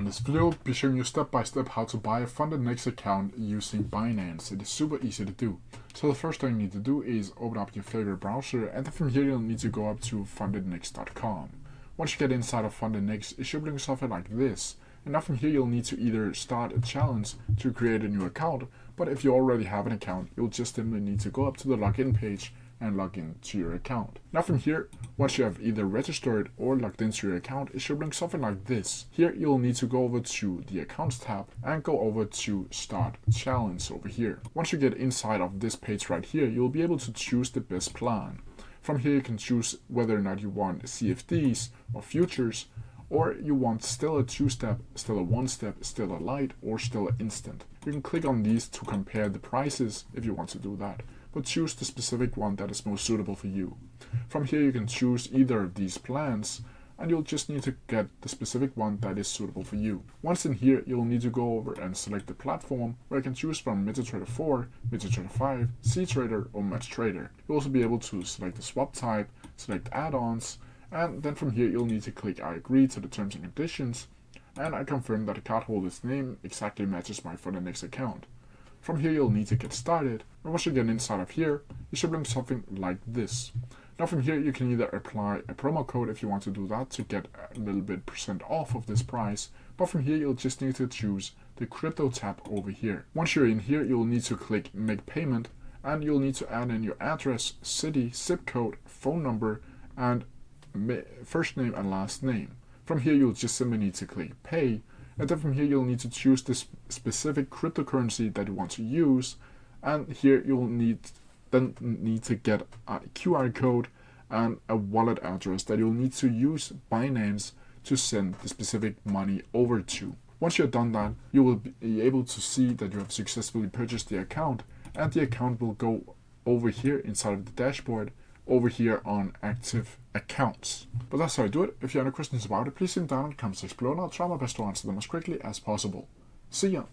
this video, I'll be showing you step by step how to buy a Fundednext account using Binance. It is super easy to do. So the first thing you need to do is open up your favorite browser, and then from here you'll need to go up to forex.com. Once you get inside of Fundednext, it should bring something like this. And now from here you'll need to either start a challenge to create a new account, but if you already have an account, you'll just simply need to go up to the login page and log into your account. Now from here, once you have either registered or logged into your account, it should bring something like this. Here you'll need to go over to the accounts tab and go over to start challenge over here. Once you get inside of this page right here, you'll be able to choose the best plan. From here you can choose whether or not you want CFDs or futures, or you want still a 2-step, still a 1-step, still a light, or still an instant. You can click on these to compare the prices if you want to do that, but choose the specific one that is most suitable for you. From here you can choose either of these plans, and you'll just need to get the specific one that is suitable for you. Once in here, you'll need to go over and select the platform, where you can choose from MetaTrader 4, MetaTrader 5, CTrader, or MetaTrader. You'll also be able to select the swap type, select add-ons, and then from here you'll need to click I agree to the terms and conditions, and I confirm that the cardholder's name exactly matches my Fundednext account. From here you'll need to get started, and once you get inside of here, you should bring something like this. Now from here you can either apply a promo code if you want to do that to get a little bit % off of this price, but from here you'll just need to choose the crypto tab over here. Once you're in here, you'll need to click make payment, and you'll need to add in your address, city, zip code, phone number, and first name and last name. From here you'll just simply need to click pay, and then from here you'll need to choose this specific cryptocurrency that you want to use, and here you'll need to get a QR code and a wallet address that you'll need to use Binance to send the specific money over to. Once you've done that, you will be able to see that you have successfully purchased the account, and the account will go over here inside of the dashboard over here on active accounts. But that's how I do it. If you have any questions about it, please leave them down in the comment section below, and I'll try my best to answer them as quickly as possible. See ya!